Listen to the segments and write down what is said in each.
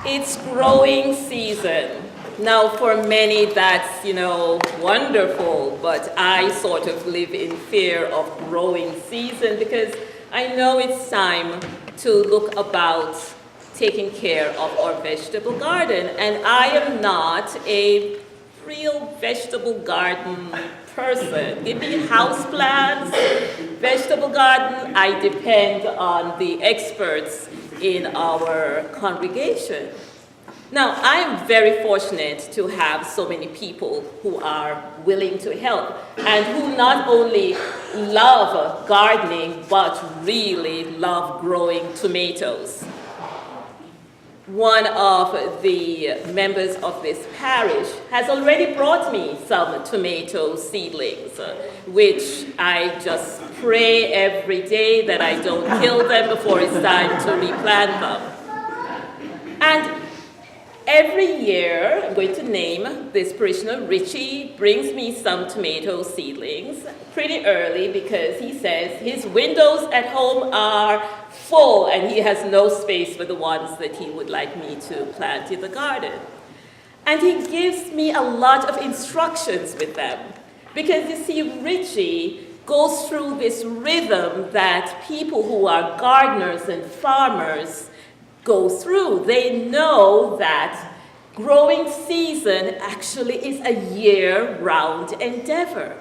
It's growing season. Now, for many, that's, wonderful, but I sort of live in fear of growing season because I know it's time to look about taking care of our vegetable garden. And I am not a real vegetable garden person. Give me houseplants, vegetable garden, I depend on the experts in our congregation. Now, I am very fortunate to have so many people who are willing to help and who not only love gardening, but really love growing tomatoes. One of the members of this parish has already brought me some tomato seedlings, which I just pray every day that I don't kill them before it's time to replant them. And every year, I'm going to name this parishioner, Richie, brings me some tomato seedlings pretty early because he says his windows at home are full and he has no space for the ones that he would like me to plant in the garden. And he gives me a lot of instructions with them because, you see, Richie goes through this rhythm that people who are gardeners and farmers go through. They know that growing season actually is a year-round endeavor.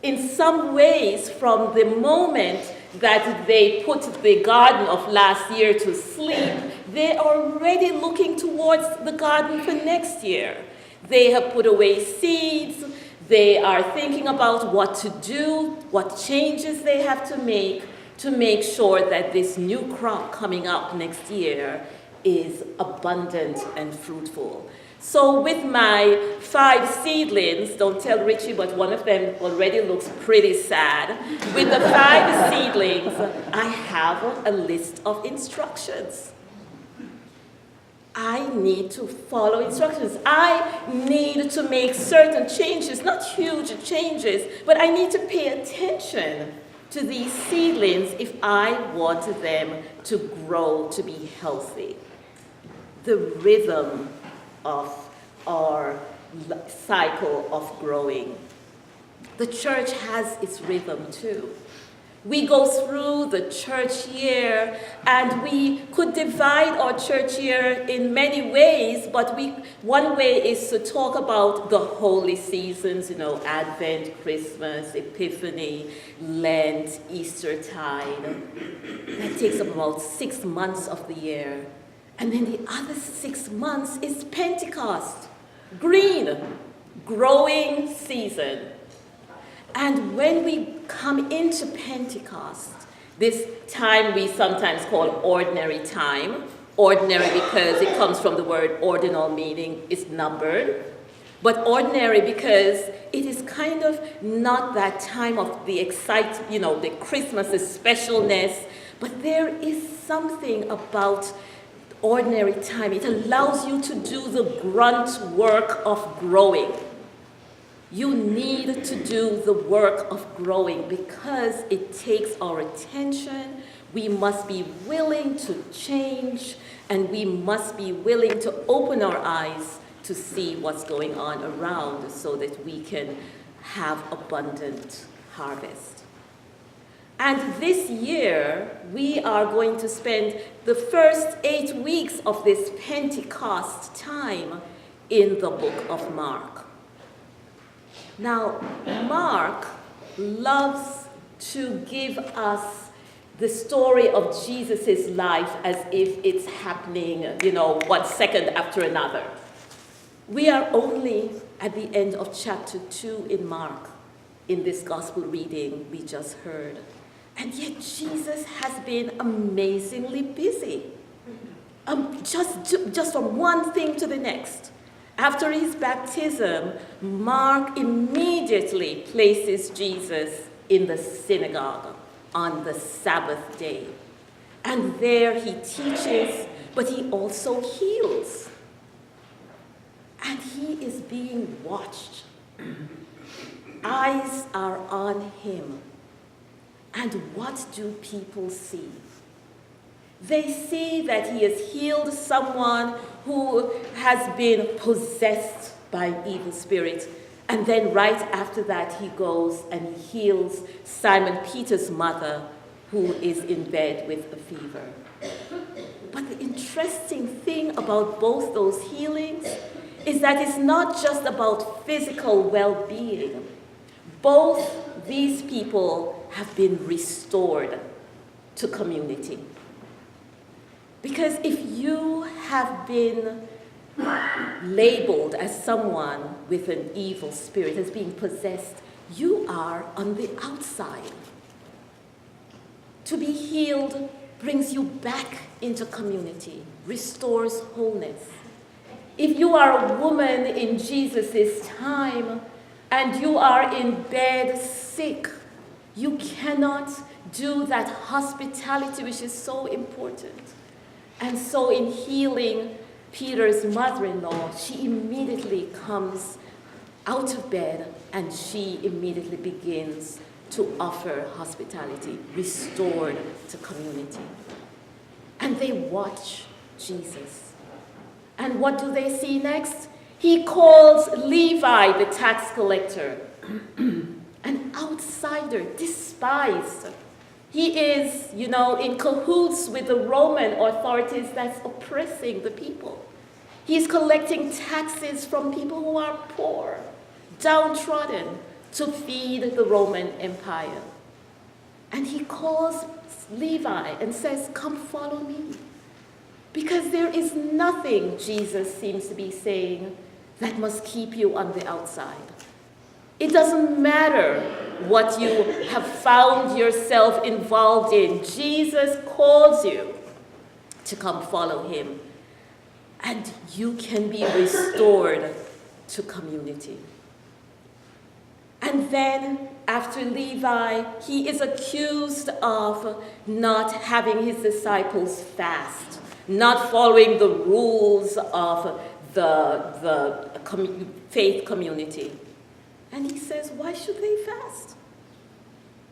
In some ways, from the moment that they put the garden of last year to sleep, they are already looking towards the garden for next year. They have put away seeds. They are thinking about what to do, what changes they have to make sure that this new crop coming up next year is abundant and fruitful. So with my 5 seedlings, don't tell Richie, but one of them already looks pretty sad. With the 5 seedlings, I have a list of instructions. I need to follow instructions. I need to make certain changes, not huge changes, but I need to pay attention to these seedlings if I want them to grow, to be healthy. The rhythm of our cycle of growing. The church has its rhythm too. We go through the church year, and we could divide our church year in many ways, but one way is to talk about the holy seasons, Advent, Christmas, Epiphany, Lent, Eastertide. That takes up about 6 months of the year. And then the other 6 months is Pentecost, growing season. And when we come into Pentecost, this time we sometimes call ordinary time. Ordinary because it comes from the word ordinal, meaning it's numbered. But ordinary because it is kind of not that time of the the Christmas specialness, but there is something about ordinary time. It allows you to do the grunt work of growing. You need to do the work of growing because it takes our attention. We must be willing to change, and we must be willing to open our eyes to see what's going on around so that we can have abundant harvest. And this year, we are going to spend the first 8 weeks of this Pentecost time in the book of Mark. Now, Mark loves to give us the story of Jesus' life as if it's happening, 1 second after another. We are only at the end of chapter 2 in Mark, in this gospel reading we just heard. And yet Jesus has been amazingly busy, just from one thing to the next. After his baptism, Mark immediately places Jesus in the synagogue on the Sabbath day. And there he teaches, but he also heals. And he is being watched. Eyes are on him. And what do people see? They see that he has healed someone who has been possessed by an evil spirit. And then right after that, he goes and he heals Simon Peter's mother, who is in bed with a fever. But the interesting thing about both those healings is that it's not just about physical well-being. Both these people have been restored to community. Because if you have been labeled as someone with an evil spirit, as being possessed, you are on the outside. To be healed brings you back into community, restores wholeness. If you are a woman in Jesus' time and you are in bed sick, you cannot do that hospitality which is so important. And so in healing Peter's mother-in-law, she immediately comes out of bed and she immediately begins to offer hospitality, restored to community. And they watch Jesus. And what do they see next? He calls Levi, the tax collector, an outsider, despised. He is, in cahoots with the Roman authorities that's oppressing the people. He's collecting taxes from people who are poor, downtrodden, to feed the Roman Empire. And he calls Levi and says, "Come follow me." Because there is nothing, Jesus seems to be saying, that must keep you on the outside. It doesn't matter what you have found yourself involved in. Jesus calls you to come follow him. And you can be restored to community. And then, after Levi, he is accused of not having his disciples fast, not following the rules of the faith community. And he says, why should they fast?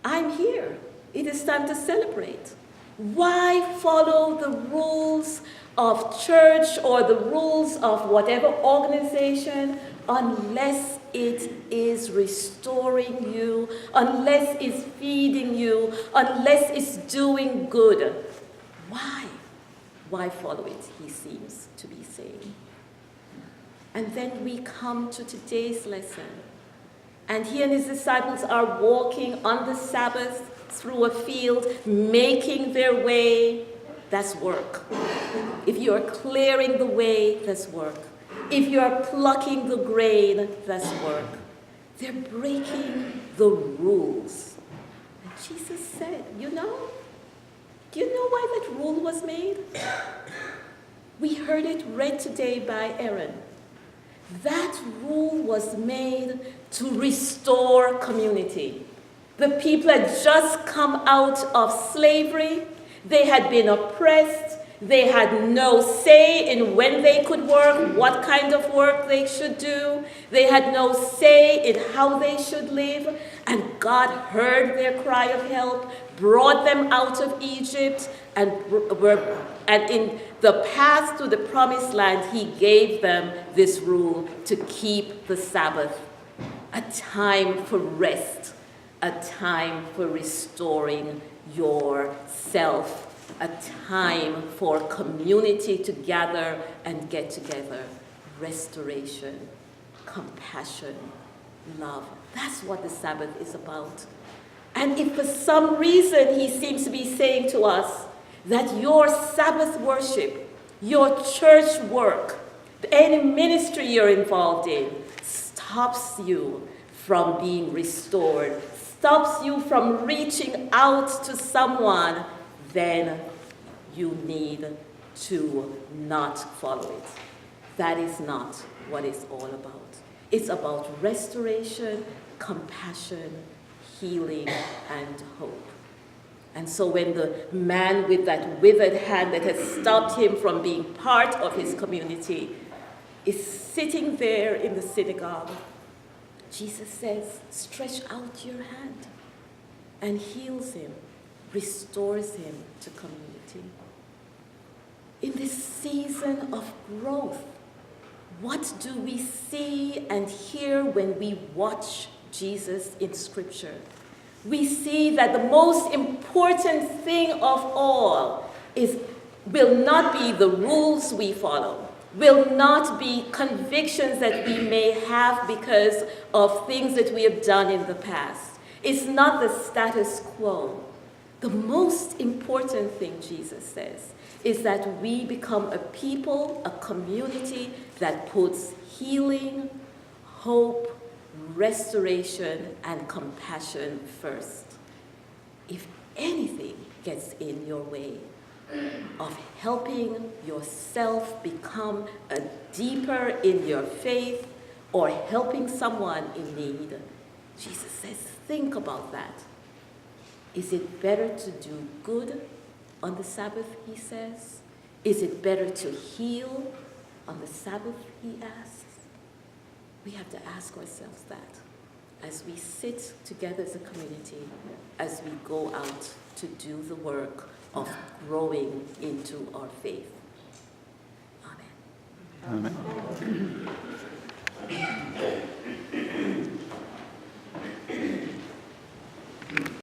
I'm here. It is time to celebrate. Why follow the rules of church or the rules of whatever organization unless it is restoring you, unless it's feeding you, unless it's doing good? Why? Why follow it, he seems to be saying. And then we come to today's lesson. And he and his disciples are walking on the Sabbath through a field, making their way. That's work. If you are clearing the way, that's work. If you are plucking the grain, that's work. They're breaking the rules. And Jesus said, do you know why that rule was made? We heard it read today by Aaron. That rule was made to restore community. The people had just come out of slavery. They had been oppressed. They had no say in when they could work, what kind of work they should do. They had no say in how they should live. And God heard their cry of help, brought them out of Egypt, and in the path to the promised land, he gave them this rule to keep the Sabbath, a time for rest, a time for restoring yourself, a time for community to gather and get together, restoration, compassion, love. That's what the Sabbath is about. And if for some reason he seems to be saying to us that your Sabbath worship, your church work, any ministry you're involved in, stops you from being restored, stops you from reaching out to someone, then you need to not follow it. That is not what it's all about. It's about restoration, compassion, healing, and hope. And so when the man with that withered hand that has stopped him from being part of his community is sitting there in the synagogue, Jesus says, stretch out your hand, and heals him, restores him to community. in this season of growth, what do we see and hear when we watch Jesus in Scripture? We see that the most important thing of all will not be the rules we follow, will not be convictions that we may have because of things that we have done in the past. It's not the status quo. The most important thing, Jesus says, is that we become a people, a community that puts healing, hope, restoration, and compassion first. If anything gets in your way of helping yourself become a deeper in your faith or helping someone in need, Jesus says, think about that. Is it better to do good on the Sabbath, he says? Is it better to heal on the Sabbath, he asks? We have to ask ourselves that as we sit together as a community, as we go out to do the work of growing into our faith. Amen. Amen.